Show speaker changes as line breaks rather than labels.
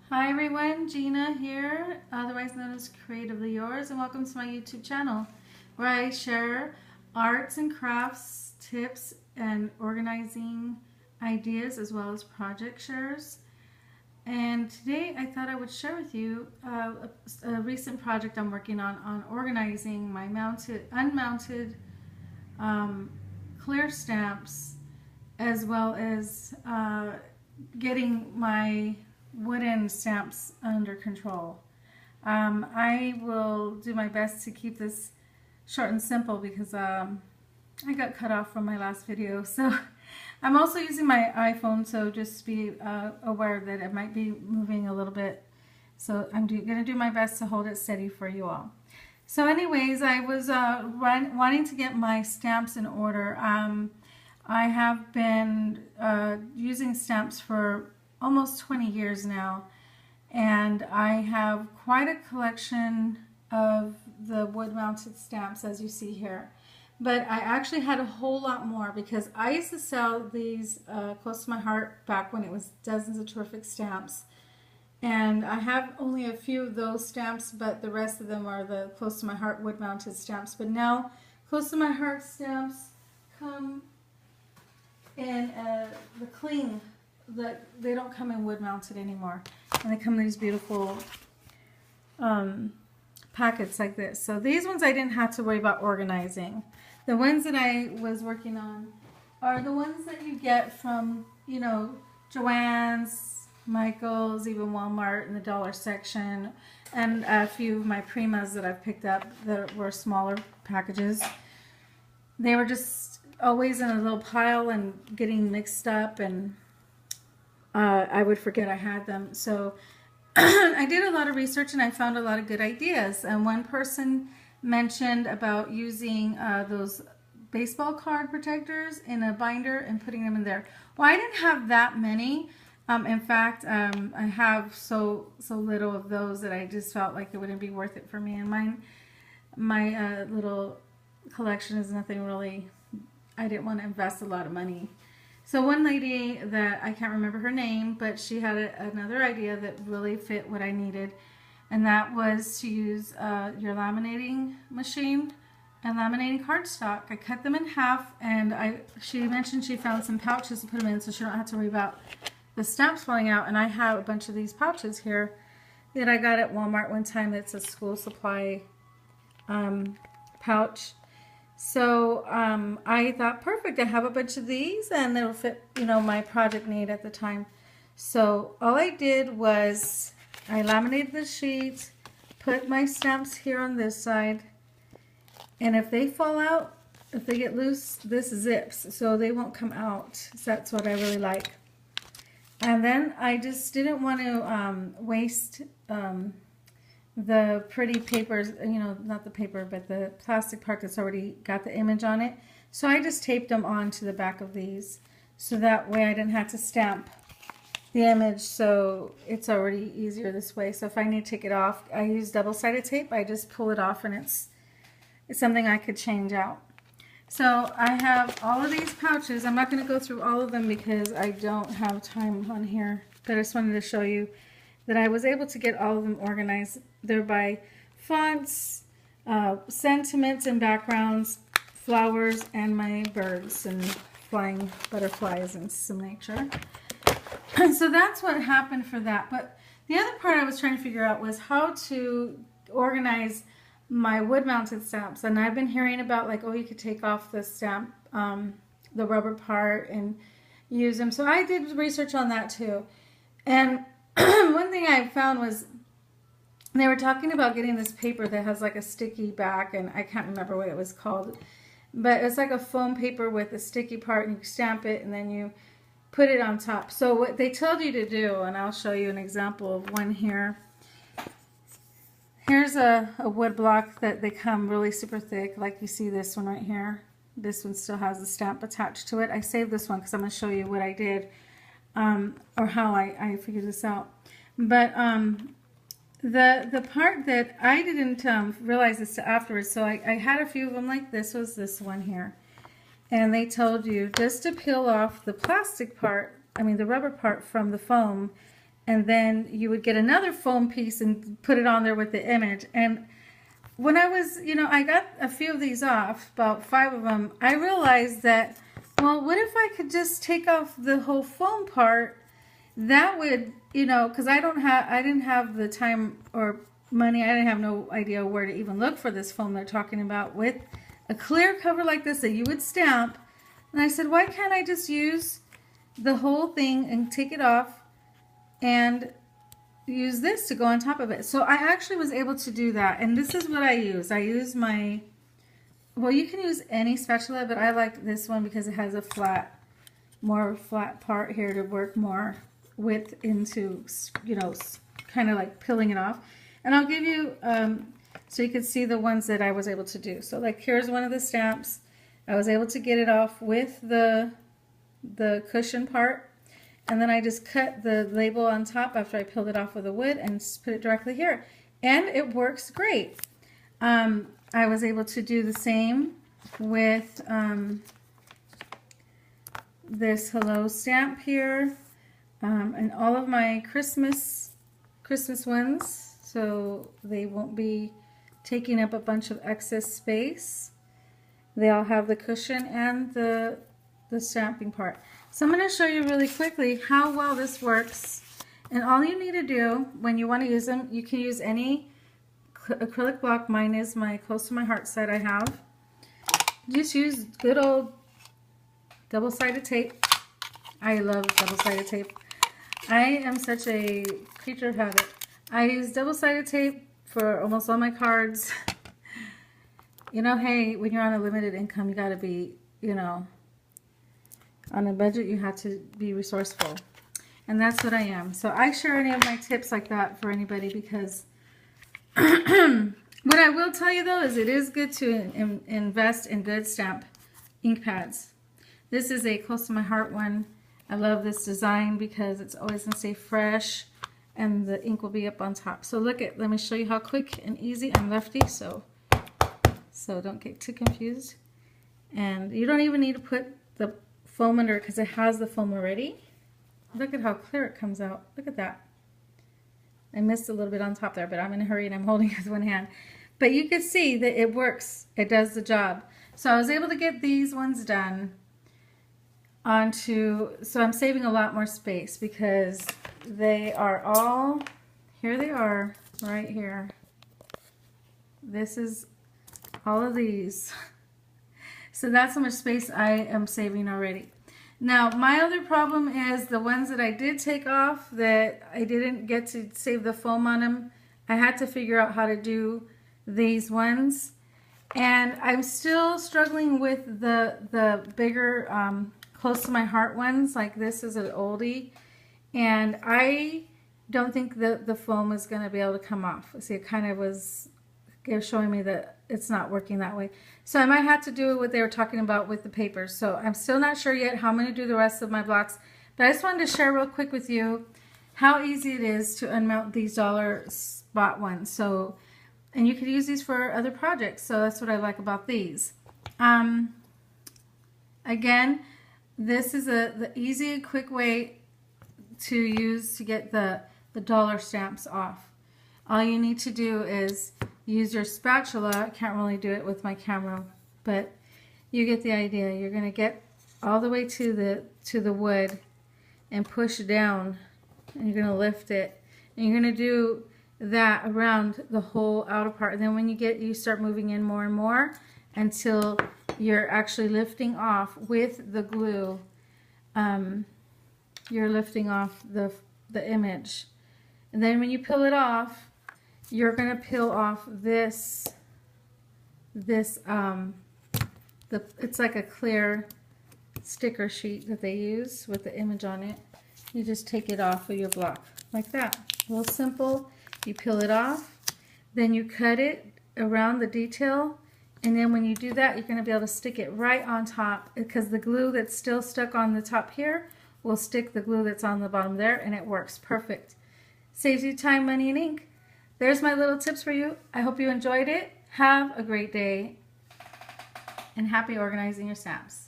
Hi everyone, Gina here, otherwise known as Creatively Yours, and welcome to my YouTube channel where I share arts and crafts tips and organizing ideas as well as project shares. And today I thought I would share with you a recent project I'm working on organizing my unmounted clear stamps, as well as getting my wooden stamps under control. I will do my best to keep this short and simple because I got cut off from my last video. So I'm also using my iPhone, so just be aware that it might be moving a little bit. So I'm going to do my best to hold it steady for you all. So anyways, I was wanting to get my stamps in order. I have been using stamps for almost 20 years now, and I have quite a collection of the wood-mounted stamps, as you see here. But I actually had a whole lot more because I used to sell these close to my heart back when it was Dozens of Terrific Stamps. And I have only a few of those stamps, but the rest of them are the close to my heart wood-mounted stamps. But now, close to my heart stamps come in the cling. They don't come in wood mounted anymore, and they come in these beautiful packets like this. So these ones I didn't have to worry about organizing. The ones that I was working on are the ones that you get from, you know, Joann's, Michael's, even Walmart in the dollar section, and a few of my Primas that I've picked up that were smaller packages. They were just always in a little pile and getting mixed up, and I would forget I had them. So I did a lot of research and I found a lot of good ideas. And one person mentioned about using those baseball card protectors in a binder and putting them in there. Well, I didn't have that many. In fact, I have so little of those that I just felt like it wouldn't be worth it for me. And my little collection is nothing really. I didn't want to invest a lot of money. So one lady that I can't remember her name, but she had another idea that really fit what I needed, and that was to use your laminating machine and laminating cardstock. I cut them in half, and she mentioned she found some pouches to put them in so she don't have to worry about the stamps falling out. And I have a bunch of these pouches here that I got at Walmart one time. It's a school supply pouch. So I thought, perfect, I have a bunch of these and it'll fit, you know, my project need at the time. So all I did was I laminated the sheet, put my stamps here on this side, and if they fall out, if they get loose, this zips, so they won't come out. So that's what I really like. And then I just didn't want to waste the pretty papers, you know, not the paper, but the plastic part that's already got the image on it. So I just taped them onto the back of these, so that way I didn't have to stamp the image, so it's already easier this way. So if I need to take it off, I use double-sided tape. I just pull it off, and it's something I could change out. So I have all of these pouches. I'm not going to go through all of them because I don't have time on here, but I just wanted to show you that I was able to get all of them organized. They're by fonts, sentiments and backgrounds, flowers, and my birds and flying butterflies and some nature. And so that's what happened for that. But the other part I was trying to figure out was how to organize my wood-mounted stamps. And I've been hearing about, like, oh, you could take off the stamp, the rubber part, and use them. So I did research on that too. And one thing I found was they were talking about getting this paper that has like a sticky back, and I can't remember what it was called, but it's like a foam paper with a sticky part, and you stamp it and then you put it on top. So what they told you to do, and I'll show you an example of one here. Here's a wood block that they come really super thick, like you see this one right here. This one still has the stamp attached to it. I saved this one because I'm going to show you what I did, or how I figured this out. But the part that I didn't realize this afterwards, so I had a few of them like this, was this one here. And they told you just to peel off the plastic part, I mean the rubber part from the foam, and then you would get another foam piece and put it on there with the image. And when I was, I got a few of these off, about 5 of them, I realized that, well, what if I could just take off the whole foam part? That would, because I didn't have the time or money, I didn't have no idea where to even look for this foam they're talking about with a clear cover like this that you would stamp. And I said, why can't I just use the whole thing and take it off and use this to go on top of it? So I actually was able to do that, and this is what I use. I use my, well, you can use any spatula, but I like this one because it has a more flat part here to work more width into, kind of like peeling it off. And I'll give you, so you can see the ones that I was able to do. So like here's one of the stamps. I was able to get it off with the cushion part. And then I just cut the label on top after I peeled it off with the wood and just put it directly here. And it works great. I was able to do the same with this hello stamp here. And all of my Christmas ones, so they won't be taking up a bunch of excess space. They all have the cushion and the stamping part. So I'm going to show you really quickly how well this works. And all you need to do when you want to use them, you can use any acrylic block. Mine is my Close to My Heart set I have. Just use good old double-sided tape. I love double-sided tape. I am such a creature of habit. I use double-sided tape for almost all my cards. Hey, when you're on a limited income, you got to be, on a budget, you have to be resourceful. And that's what I am. So I share any of my tips like that for anybody because what I will tell you though is it is good to invest in good stamp ink pads. This is a Close to My Heart one. I love this design because it's always going to stay fresh and the ink will be up on top. So let me show you how quick and easy. I'm lefty, so don't get too confused. And you don't even need to put the foam under it because it has the foam already. Look at how clear it comes out. Look at that. I missed a little bit on top there, but I'm in a hurry and I'm holding it with one hand. But you can see that it works. It does the job. So I was able to get these ones done so I'm saving a lot more space because they are all, here they are, right here. This is all of these. So that's how much space I am saving already. Now, my other problem is the ones that I did take off that I didn't get to save the foam on them. I had to figure out how to do these ones. And I'm still struggling with the bigger Close to My Heart ones. Like this is an oldie. And I don't think the foam is going to be able to come off. See, it kind of was showing me that it's not working that way. So I might have to do what they were talking about with the papers. So I'm still not sure yet how I'm going to do the rest of my blocks. But I just wanted to share real quick with you how easy it is to unmount these dollar spot ones. So, and you could use these for other projects. So that's what I like about these. Again, this is the easy, quick way to use to get the dollar stamps off. All you need to do is use your spatula. I can't really do it with my camera, but you get the idea. You're going to get all the way to the wood and push down, and you're going to lift it. And you're going to do that around the whole outer part. And then when you start moving in more and more until you're actually lifting off with the glue. You're lifting off the image. And then when you peel it off, you're going to peel off it's like a clear sticker sheet that they use with the image on it. You just take it off of your block like that. Real simple. You peel it off, then you cut it around the detail, and then when you do that, you're going to be able to stick it right on top because the glue that's still stuck on the top here will stick the glue that's on the bottom there, and it works perfect. Saves you time, money, and ink. There's my little tips for you. I hope you enjoyed it. Have a great day and happy organizing your stamps.